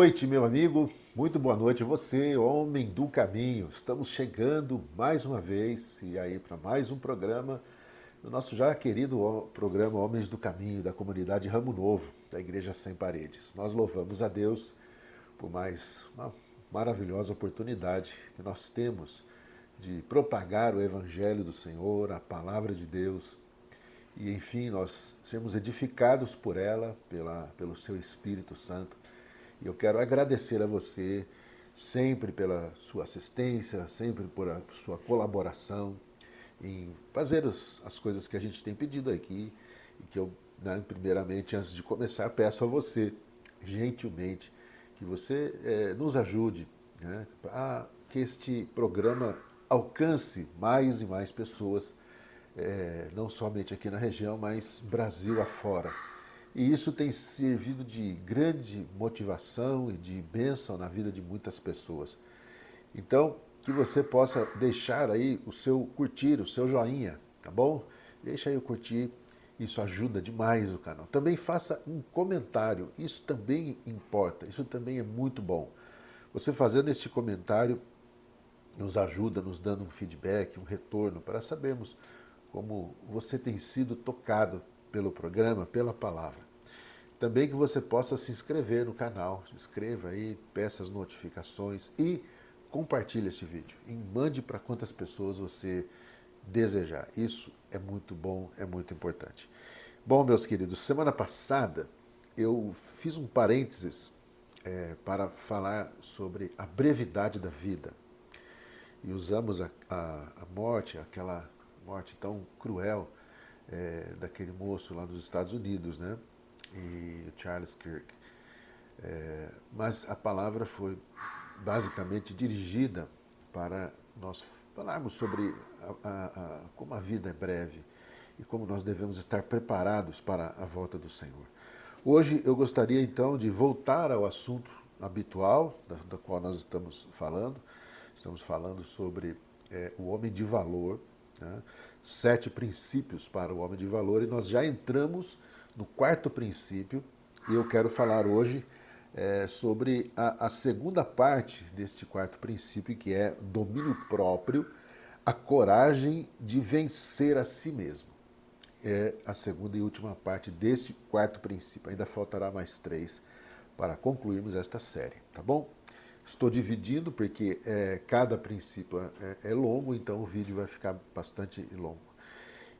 noite, meu amigo. Muito boa noite a você, homem do caminho. Estamos chegando mais uma vez e aí para mais um programa do nosso já querido programa Homens do Caminho da comunidade Ramo Novo, da Igreja Sem Paredes. Nós louvamos a Deus por mais uma maravilhosa oportunidade que nós temos de propagar o Evangelho do Senhor, a palavra de Deus, e enfim, nós sermos edificados por ela, pelo seu Espírito Santo. E eu quero agradecer a você sempre pela sua assistência, sempre por a sua colaboração em fazer as coisas que a gente tem pedido aqui e que eu, primeiramente, antes de começar, peço a você, gentilmente, que você nos ajude, né, para que este programa alcance mais e mais pessoas, não somente aqui na região, mas Brasil afora. E isso tem servido de grande motivação e de bênção na vida de muitas pessoas. Então, que você possa deixar aí o seu curtir, o seu joinha, tá bom? Deixa aí o curtir, isso ajuda demais o canal. Também faça um comentário, isso também importa, isso também é muito bom. Você fazendo este comentário nos ajuda, nos dando um feedback, um retorno, para sabermos como você tem sido tocado pelo programa, pela palavra. Também que você possa se inscrever no canal, se inscreva aí, peça as notificações e compartilhe este vídeo. E mande para quantas pessoas você desejar. Isso é muito bom, é muito importante. Bom, meus queridos, semana passada eu fiz um parênteses para falar sobre a brevidade da vida. E usamos a morte, aquela morte tão cruel daquele moço lá dos Estados Unidos, né? E o Charles Kirk. Mas a palavra foi basicamente dirigida para nós falarmos sobre como a vida é breve e como nós devemos estar preparados para a volta do Senhor. Hoje eu gostaria então de voltar ao assunto habitual da qual nós estamos falando. Estamos falando sobre o homem de valor, né? 7 princípios para o homem de valor, e nós já entramos no 4º princípio, e eu quero falar hoje sobre a segunda parte deste 4º princípio, que é domínio próprio, a coragem de vencer a si mesmo. É a segunda e última parte deste 4º princípio. Ainda faltará mais 3 para concluirmos esta série, tá bom? Estou dividindo porque cada princípio é longo, então o vídeo vai ficar bastante longo.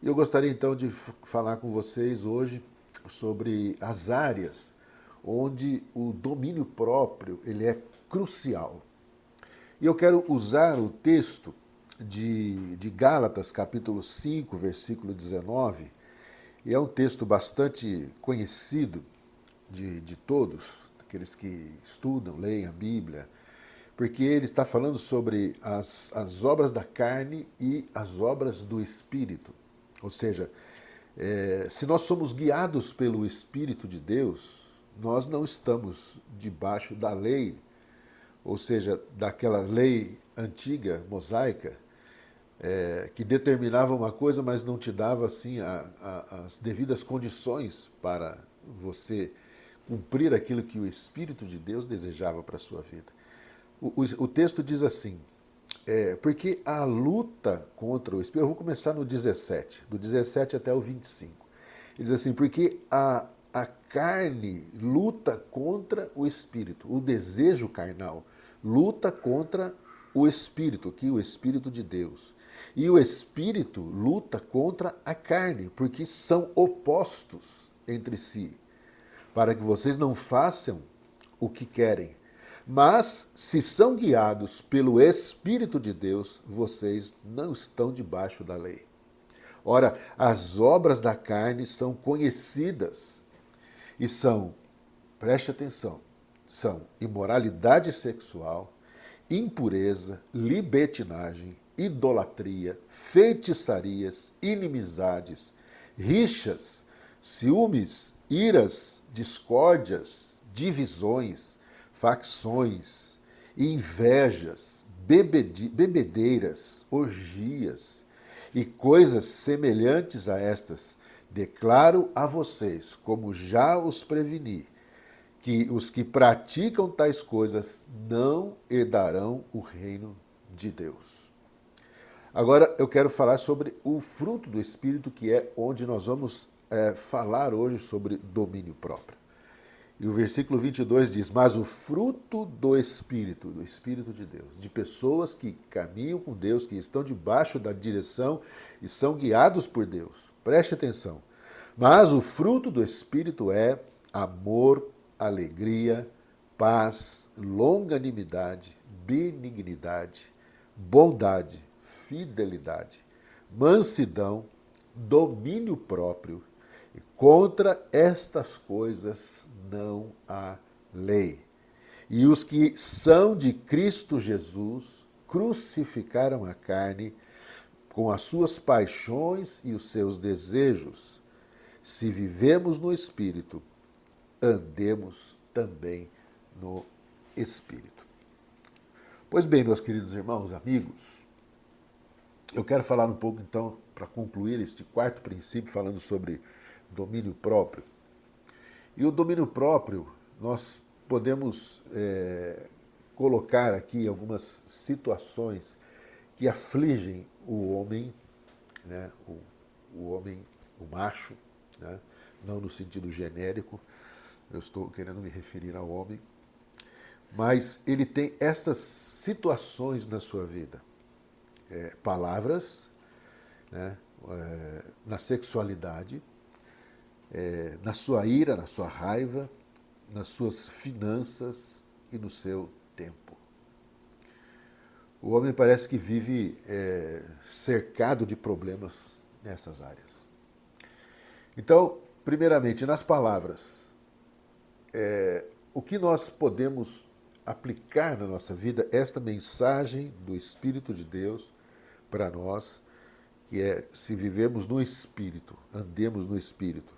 E eu gostaria então de falar com vocês hoje sobre as áreas onde o domínio próprio ele é crucial. E eu quero usar o texto de Gálatas, capítulo 5, versículo 19, e é um texto bastante conhecido de todos, aqueles que estudam, leem a Bíblia, porque ele está falando sobre as obras da carne e as obras do Espírito. Ou seja, se nós somos guiados pelo Espírito de Deus, nós não estamos debaixo da lei, ou seja, daquela lei antiga, mosaica, que determinava uma coisa, mas não te dava assim as devidas condições para você cumprir aquilo que o Espírito de Deus desejava para a sua vida. O texto diz assim, porque a luta contra o Espírito, eu vou começar no 17, do 17 até o 25. Ele diz assim, porque a carne luta contra o Espírito, o desejo carnal luta contra o Espírito, que é o Espírito de Deus. E o Espírito luta contra a carne, porque são opostos entre si, para que vocês não façam o que querem. Mas, se são guiados pelo Espírito de Deus, vocês não estão debaixo da lei. Ora, as obras da carne são conhecidas e são, preste atenção, são imoralidade sexual, impureza, libertinagem, idolatria, feitiçarias, inimizades, rixas, ciúmes, iras, discórdias, divisões, facções, invejas, bebedeiras, orgias e coisas semelhantes a estas, declaro a vocês, como já os preveni, que os que praticam tais coisas não herdarão o reino de Deus. Agora eu quero falar sobre o fruto do Espírito, que é onde nós vamos falar hoje sobre domínio próprio. E o versículo 22 diz: mas o fruto do Espírito de Deus, de pessoas que caminham com Deus, que estão debaixo da direção e são guiados por Deus. Preste atenção. Mas o fruto do Espírito é amor, alegria, paz, longanimidade, benignidade, bondade, fidelidade, mansidão, domínio próprio. E contra estas coisas não há lei. E os que são de Cristo Jesus crucificaram a carne com as suas paixões e os seus desejos. Se vivemos no Espírito, andemos também no Espírito. Pois bem, meus queridos irmãos, amigos, eu quero falar um pouco, então, para concluir este quarto princípio, falando sobre domínio próprio. E o domínio próprio, nós podemos colocar aqui algumas situações que afligem o homem, né, o homem, o macho, né, não no sentido genérico, eu estou querendo me referir ao homem, mas ele tem essas situações na sua vida. Palavras, né, na sexualidade, na sua ira, na sua raiva, nas suas finanças e no seu tempo. O homem parece que vive cercado de problemas nessas áreas. Então, primeiramente, nas palavras, o que nós podemos aplicar na nossa vida, esta mensagem do Espírito de Deus para nós, que é: se vivemos no Espírito, andemos no Espírito,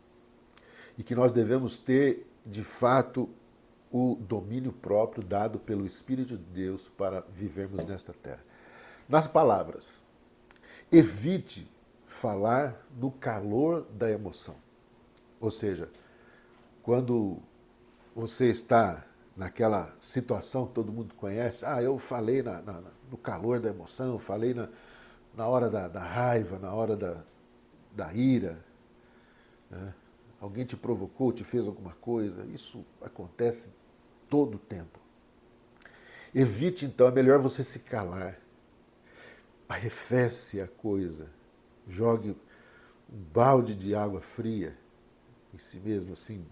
e que nós devemos ter, de fato, o domínio próprio dado pelo Espírito de Deus para vivermos nesta terra. Nas palavras, evite falar no calor da emoção. Ou seja, quando você está naquela situação que todo mundo conhece, eu falei no calor da emoção, falei na hora da raiva, na hora da ira, né? Alguém te provocou, te fez alguma coisa, isso acontece todo o tempo. Evite, então, é melhor você se calar. Arrefece a coisa, jogue um balde de água fria em si mesmo, assim,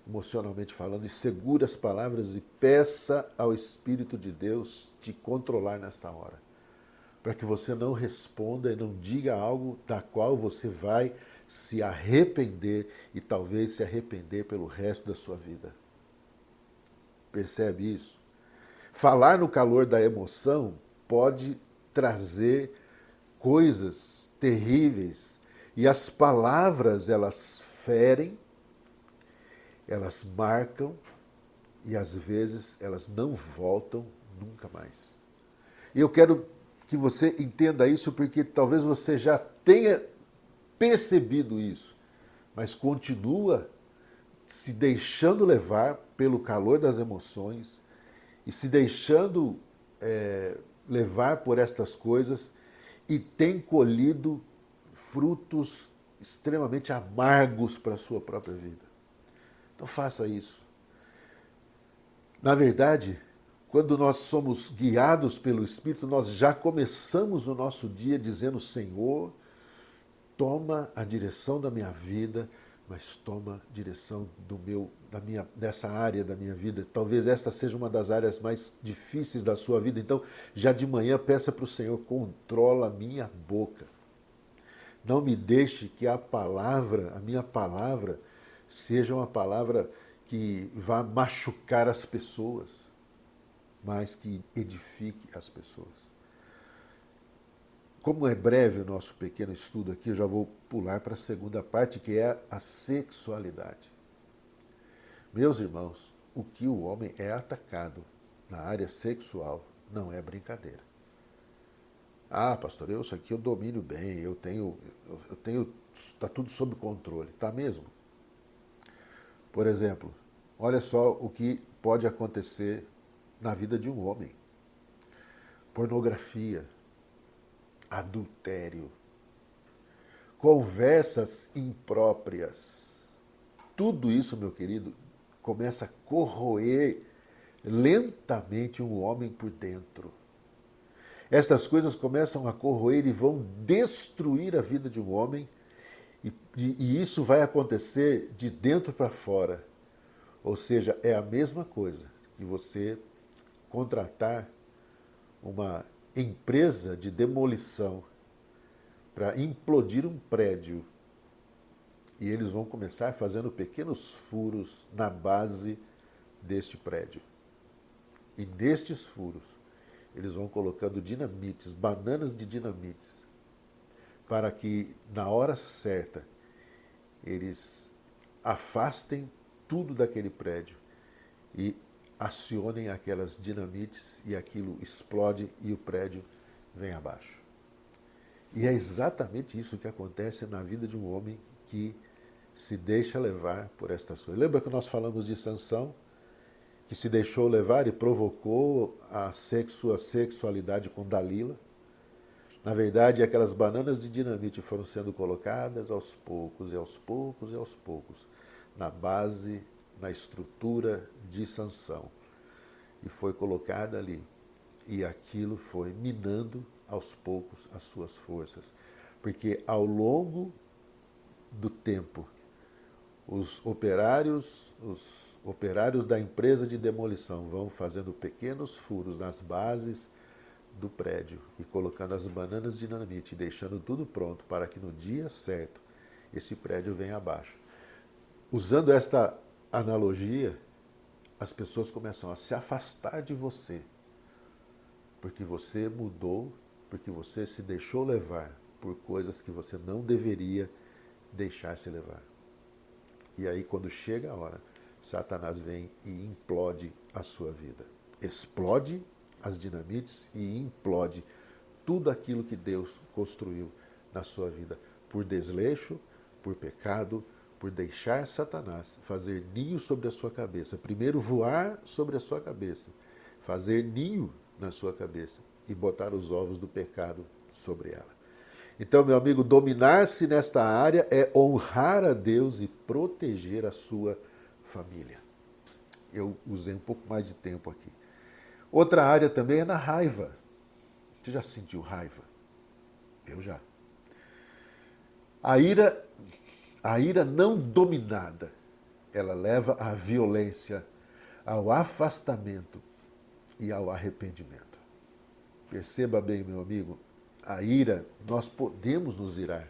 emocionalmente falando, e segure as palavras e peça ao Espírito de Deus te controlar nessa hora, para que você não responda e não diga algo da qual você vai se arrepender e talvez se arrepender pelo resto da sua vida. Percebe isso? Falar no calor da emoção pode trazer coisas terríveis, e as palavras, elas ferem, elas marcam e às vezes elas não voltam nunca mais. E eu quero que você entenda isso, porque talvez você já tenha percebido isso, mas continua se deixando levar pelo calor das emoções e se deixando levar por estas coisas, e tem colhido frutos extremamente amargos para a sua própria vida. Então faça isso. Na verdade, quando nós somos guiados pelo Espírito, nós já começamos o nosso dia dizendo: Senhor, toma a direção da minha vida, mas toma a direção dessa área da minha vida. Talvez essa seja uma das áreas mais difíceis da sua vida. Então, já de manhã, peça para o Senhor: controla a minha boca. Não me deixe que a minha palavra, seja uma palavra que vá machucar as pessoas, mas que edifique as pessoas. Como é breve o nosso pequeno estudo aqui, eu já vou pular para a segunda parte, que é a sexualidade. Meus irmãos, o que o homem é atacado na área sexual não é brincadeira. Pastor, isso aqui eu domino bem, eu tenho, está tudo sob controle. Está mesmo? Por exemplo, olha só o que pode acontecer na vida de um homem. Pornografia, adultério, conversas impróprias. Tudo isso, meu querido, começa a corroer lentamente um homem por dentro. Estas coisas começam a corroer e vão destruir a vida de um homem, e isso vai acontecer de dentro para fora. Ou seja, é a mesma coisa que você contratar uma empresa de demolição para implodir um prédio, e eles vão começar fazendo pequenos furos na base deste prédio. E nestes furos, eles vão colocando dinamites, bananas de dinamites, para que na hora certa eles afastem tudo daquele prédio e acionem aquelas dinamites e aquilo explode e o prédio vem abaixo. E é exatamente isso que acontece na vida de um homem que se deixa levar por estas coisas. Lembra que nós falamos de Sansão, que se deixou levar e provocou a sua sexualidade com Dalila? Na verdade, aquelas bananas de dinamite foram sendo colocadas aos poucos, e aos poucos, e aos poucos, na base, na estrutura de Sansão. E foi colocada ali. E aquilo foi minando aos poucos as suas forças. Porque ao longo do tempo, os operários da empresa de demolição vão fazendo pequenos furos nas bases do prédio e colocando as bananas de dinamite, deixando tudo pronto para que no dia certo esse prédio venha abaixo. Usando esta analogia, as pessoas começam a se afastar de você, porque você mudou, porque você se deixou levar por coisas que você não deveria deixar-se levar. E aí, quando chega a hora, Satanás vem e implode a sua vida. Explode as dinamites e implode tudo aquilo que Deus construiu na sua vida, por desleixo, por pecado, por deixar Satanás fazer ninho sobre a sua cabeça. Primeiro voar sobre a sua cabeça, fazer ninho na sua cabeça e botar os ovos do pecado sobre ela. Então, meu amigo, dominar-se nesta área é honrar a Deus e proteger a sua família. Eu usei um pouco mais de tempo aqui. Outra área também é na raiva. Você já sentiu raiva? Eu já. A ira não dominada, ela leva à violência, ao afastamento e ao arrependimento. Perceba bem, meu amigo, a ira, nós podemos nos irar.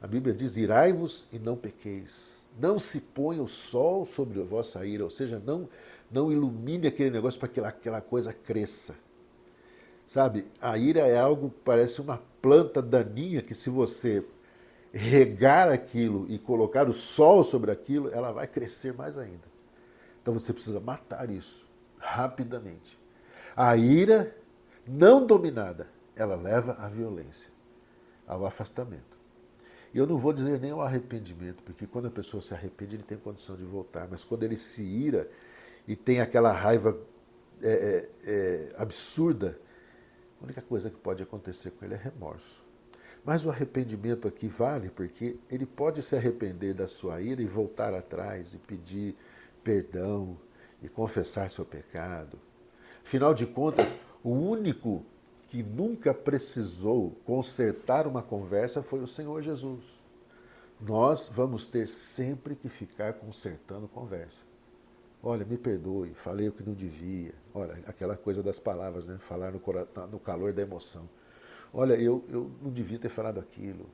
A Bíblia diz, irai-vos e não pequeis. Não se ponha o sol sobre a vossa ira, ou seja, não ilumine aquele negócio para que aquela coisa cresça. Sabe, a ira é algo, parece uma planta daninha que se você regar aquilo e colocar o sol sobre aquilo, ela vai crescer mais ainda. Então você precisa matar isso rapidamente. A ira não dominada, ela leva à violência, ao afastamento. E eu não vou dizer nem ao arrependimento, porque quando a pessoa se arrepende, ele tem condição de voltar. Mas quando ele se ira e tem aquela raiva absurda, a única coisa que pode acontecer com ele é remorso. Mas o arrependimento aqui vale porque ele pode se arrepender da sua ira e voltar atrás e pedir perdão e confessar seu pecado. Afinal de contas, o único que nunca precisou consertar uma conversa foi o Senhor Jesus. Nós vamos ter sempre que ficar consertando conversa. Olha, me perdoe, falei o que não devia. Olha, aquela coisa das palavras, né? Falar no calor da emoção. Olha, eu não devia ter falado aquilo.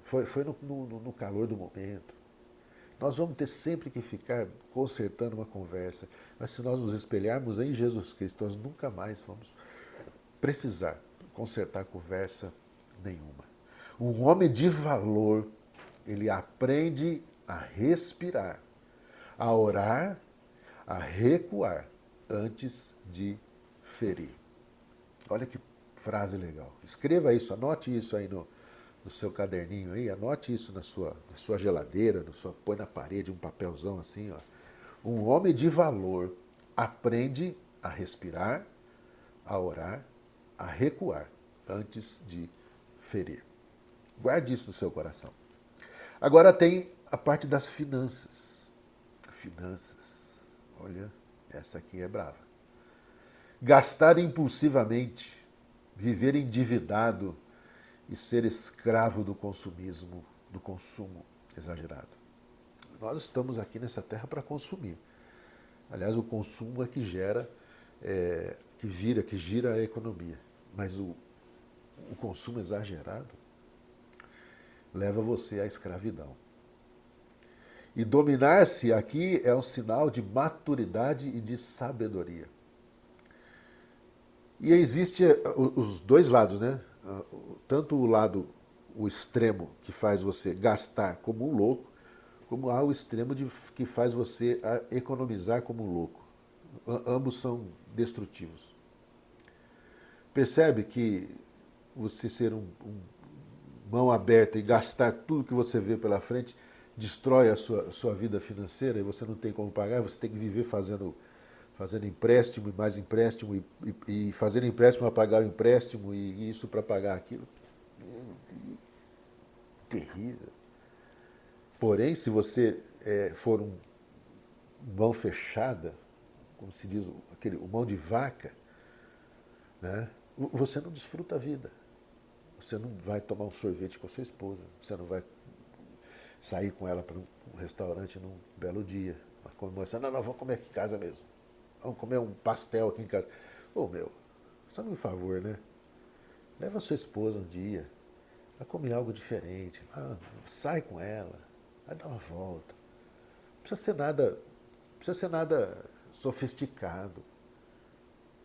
Foi no calor do momento. Nós vamos ter sempre que ficar consertando uma conversa. Mas se nós nos espelharmos em Jesus Cristo, nós nunca mais vamos precisar consertar conversa nenhuma. Um homem de valor, ele aprende a respirar, a orar, a recuar antes de ferir. Olha que frase legal. Escreva isso, anote isso aí no seu caderninho aí, anote isso na sua geladeira, põe na parede um papelzão assim, ó. Um homem de valor aprende a respirar, a orar, a recuar antes de ferir. Guarde isso no seu coração. Agora tem a parte das finanças. Finanças. Olha, essa aqui é brava. Gastar impulsivamente, viver endividado e ser escravo do consumismo, do consumo exagerado. Nós estamos aqui nessa terra para consumir. Aliás, o consumo é que gera, que gira a economia. Mas o consumo exagerado leva você à escravidão. E dominar-se aqui é um sinal de maturidade e de sabedoria. E existe os dois lados, né? Tanto o lado, o extremo, que faz você gastar como um louco, como há o extremo que faz você economizar como um louco. Ambos são destrutivos. Percebe que você ser um mão aberta e gastar tudo que você vê pela frente destrói a sua vida financeira e você não tem como pagar, você tem que viver fazendo empréstimo e mais empréstimo e fazendo empréstimo para pagar o empréstimo e isso para pagar aquilo. Terrível. Porém, se você for um mão fechada, como se diz, o mão de vaca, né, você não desfruta a vida. Você não vai tomar um sorvete com a sua esposa, você não vai sair com ela para um restaurante num belo dia, uma comemoração. Não, vamos comer aqui em casa mesmo. Vamos comer um pastel aqui em casa. Ô, meu, só me favor, né? Leva a sua esposa um dia, vai comer algo diferente, sai com ela, vai dar uma volta. Não precisa ser nada sofisticado.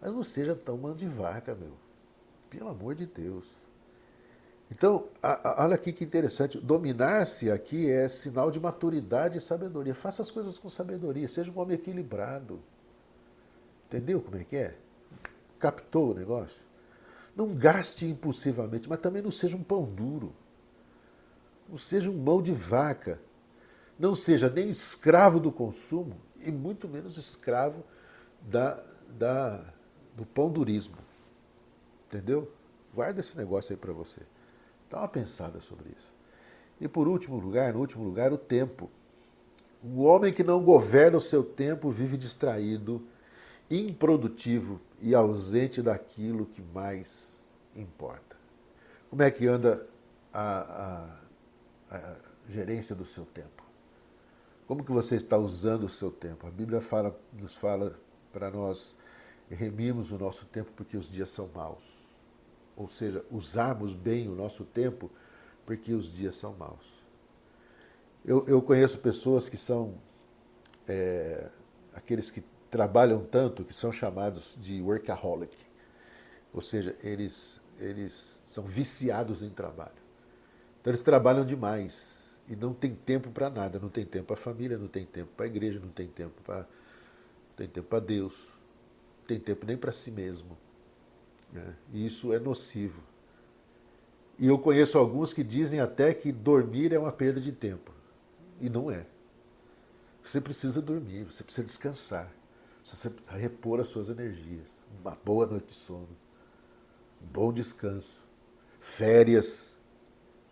Mas não seja tão mão de vaca, meu. Pelo amor de Deus. Então, olha aqui que interessante. Dominar-se aqui é sinal de maturidade e sabedoria. Faça as coisas com sabedoria. Seja um homem equilibrado. Entendeu como é que é? Captou o negócio? Não gaste impulsivamente, mas também não seja um pão duro. Não seja um mão de vaca. Não seja nem escravo do consumo e muito menos escravo do pão durismo. Entendeu? Guarda esse negócio aí para você. Dá uma pensada sobre isso. E por último lugar, no último lugar, o tempo. O homem que não governa o seu tempo vive distraído, improdutivo e ausente daquilo que mais importa. Como é que anda a gerência do seu tempo? Como que você está usando o seu tempo? A Bíblia nos fala para nós remirmos o nosso tempo porque os dias são maus. Ou seja, usarmos bem o nosso tempo porque os dias são maus. Eu conheço pessoas que são aqueles que trabalham tanto que são chamados de workaholic. Ou seja, eles são viciados em trabalho. Então eles trabalham demais e não tem tempo para nada. Não tem tempo para a família, não tem tempo para a igreja, não tem tempo para Deus, não tem tempo nem para si mesmo. E isso é nocivo. E eu conheço alguns que dizem até que dormir é uma perda de tempo. E não é. Você precisa dormir, você precisa descansar. Você precisa repor as suas energias. Uma boa noite de sono. Um bom descanso. Férias.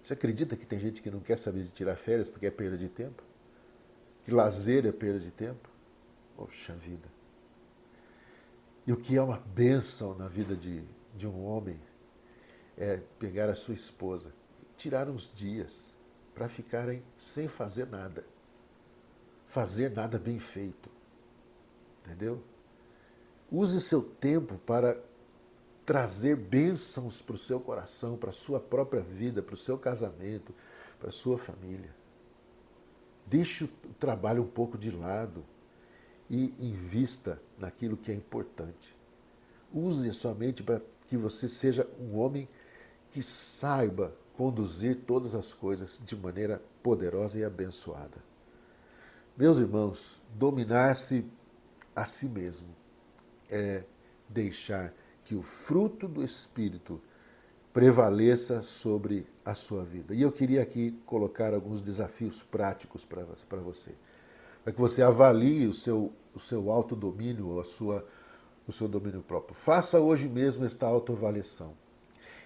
Você acredita que tem gente que não quer saber de tirar férias porque é perda de tempo? Que lazer é perda de tempo? Poxa vida. E o que é uma bênção na vida de um homem é pegar a sua esposa, tirar uns dias para ficarem sem fazer nada. Fazer nada bem feito. Entendeu? Use seu tempo para trazer bênçãos para o seu coração, para a sua própria vida, para o seu casamento, para a sua família. Deixe o trabalho um pouco de lado e invista naquilo que é importante. Use a sua mente para que você seja um homem que saiba conduzir todas as coisas de maneira poderosa e abençoada. Meus irmãos, dominar-se a si mesmo é deixar que o fruto do Espírito prevaleça sobre a sua vida. E eu queria aqui colocar alguns desafios práticos para você. para que você avalie o seu autodomínio, o seu domínio próprio. Faça hoje mesmo esta autoavaliação.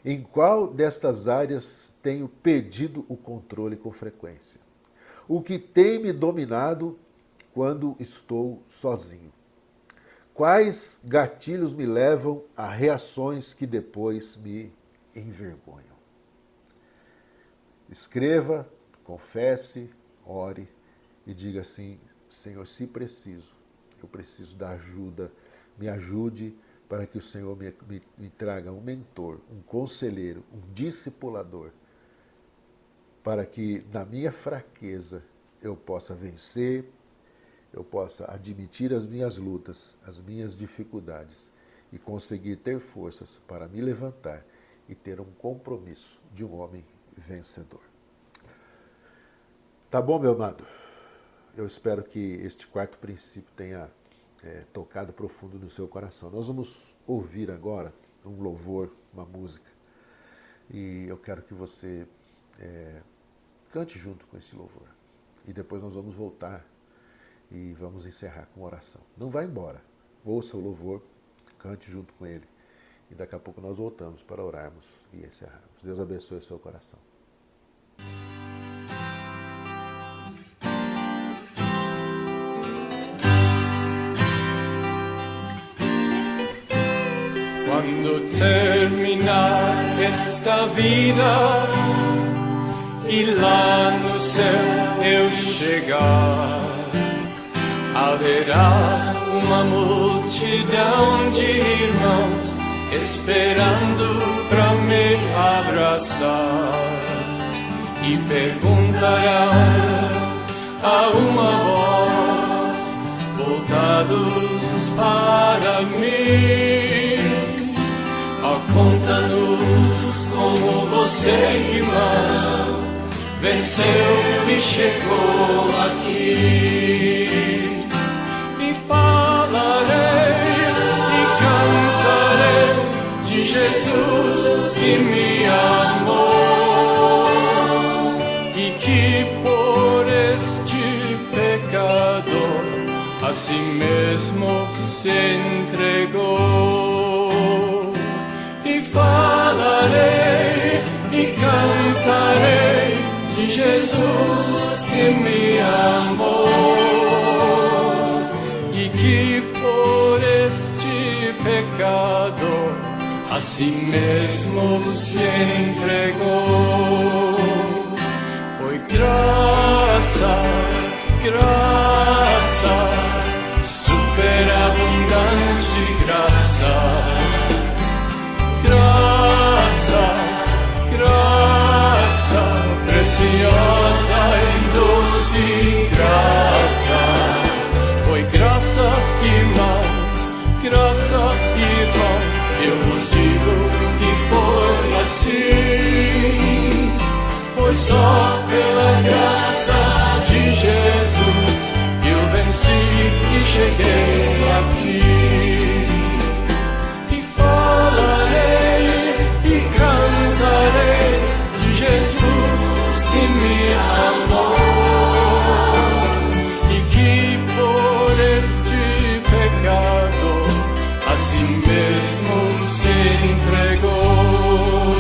Em qual destas áreas tenho perdido o controle com frequência? O que tem me dominado quando estou sozinho? Quais gatilhos me levam a reações que depois me envergonham? Escreva, confesse, ore e diga assim: Senhor, se preciso, eu preciso da ajuda, me ajude para que o Senhor me traga um mentor, um conselheiro, um discipulador, para que na minha fraqueza eu possa vencer, eu possa admitir as minhas lutas, as minhas dificuldades e conseguir ter forças para me levantar e ter um compromisso de um homem vencedor. Tá bom, meu amado? Eu espero que este quarto princípio tenha tocado profundo no seu coração. Nós vamos ouvir agora um louvor, uma música, e eu quero que você cante junto com esse louvor. E depois nós vamos voltar e vamos encerrar com oração. Não vá embora. Ouça o louvor, cante junto com ele. E daqui a pouco nós voltamos para orarmos e encerrarmos. Deus abençoe o seu coração. Quando terminar esta vida e lá no céu eu chegar, haverá uma multidão de irmãos esperando para me abraçar e perguntarão a uma voz, voltados para mim: conta-nos como você, irmão, venceu e chegou aqui. E falarei e cantarei de Jesus que me amou e que por este pecador a si mesmo se entregou. E falarei e cantarei de Jesus que me amou e que por este pecador a si mesmo se entregou. Foi graça, graça, superabundante graça. Graça, graça, preciosa e doce graça. Foi graça, irmãos, graça, irmãos, eu vos digo que foi assim. Foi só pela graça de Jesus que eu venci e cheguei aqui. E cantarei de Jesus que me amou e que por este pecado a si mesmo se entregou.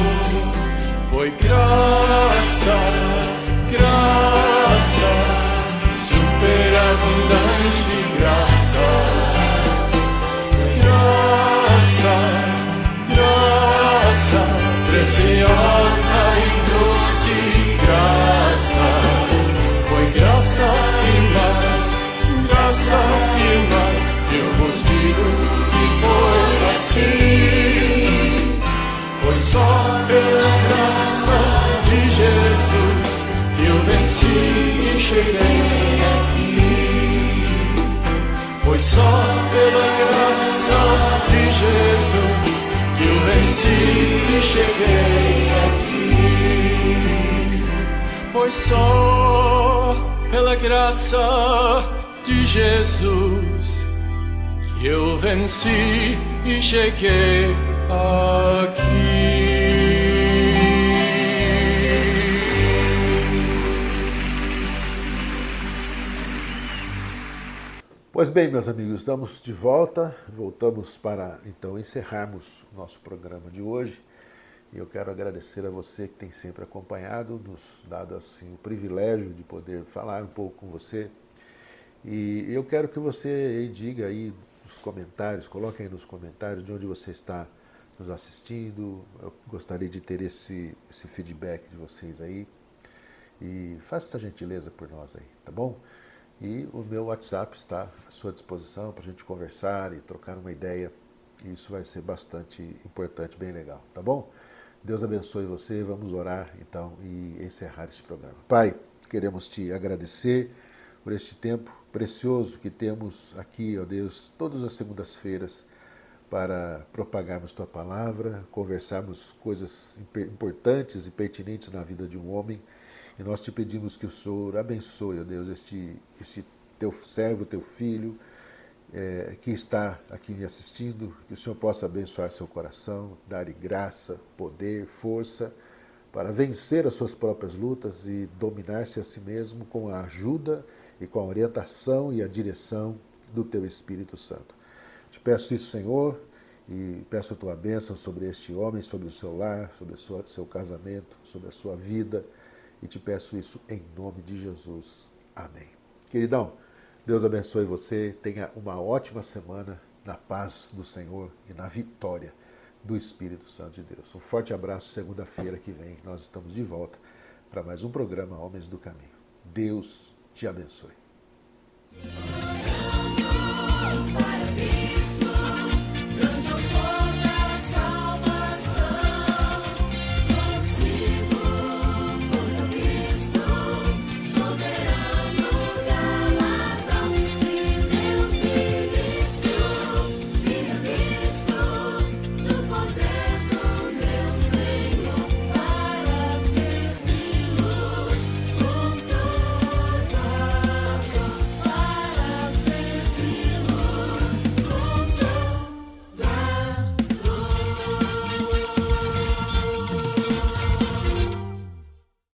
Foi graça, graça, superabundante graça. Preciosa e doce graça. Foi graça, irmãos, graça, irmãos, eu vos digo que foi assim. Foi só pela graça de Jesus que eu venci e cheguei aqui. Foi só pela graça de Jesus que eu venci e cheguei aqui. Foi só pela graça de Jesus que eu venci e cheguei aqui. Pois bem, meus amigos, estamos de volta, voltamos para então encerrarmos o nosso programa de hoje. E eu quero agradecer a você que tem sempre acompanhado, nos dado assim o privilégio de poder falar um pouco com você. E eu quero que você diga aí nos comentários, coloque aí nos comentários de onde você está nos assistindo. Eu gostaria de ter esse feedback de vocês aí. E faça essa gentileza por nós aí, tá bom? E o meu WhatsApp está à sua disposição para a gente conversar e trocar uma ideia. E isso vai ser bastante importante, bem legal, tá bom? Deus abençoe você, vamos orar então e encerrar esse programa. Pai, queremos te agradecer por este tempo precioso que temos aqui, ó Deus, todas as segundas-feiras para propagarmos tua palavra, conversarmos coisas importantes e pertinentes na vida de um homem. E nós te pedimos que o Senhor abençoe, ó Deus, este teu servo, teu filho, que está aqui me assistindo, que o Senhor possa abençoar seu coração, dar-lhe graça, poder, força, para vencer as suas próprias lutas e dominar-se a si mesmo com a ajuda e com a orientação e a direção do teu Espírito Santo. Te peço isso, Senhor, e peço a tua bênção sobre este homem, sobre o seu lar, sobre o seu casamento, sobre a sua vida, e te peço isso em nome de Jesus. Amém. Queridão, Deus abençoe você, tenha uma ótima semana na paz do Senhor e na vitória do Espírito Santo de Deus. Um forte abraço, segunda-feira que vem nós estamos de volta para mais um programa Homens do Caminho. Deus te abençoe.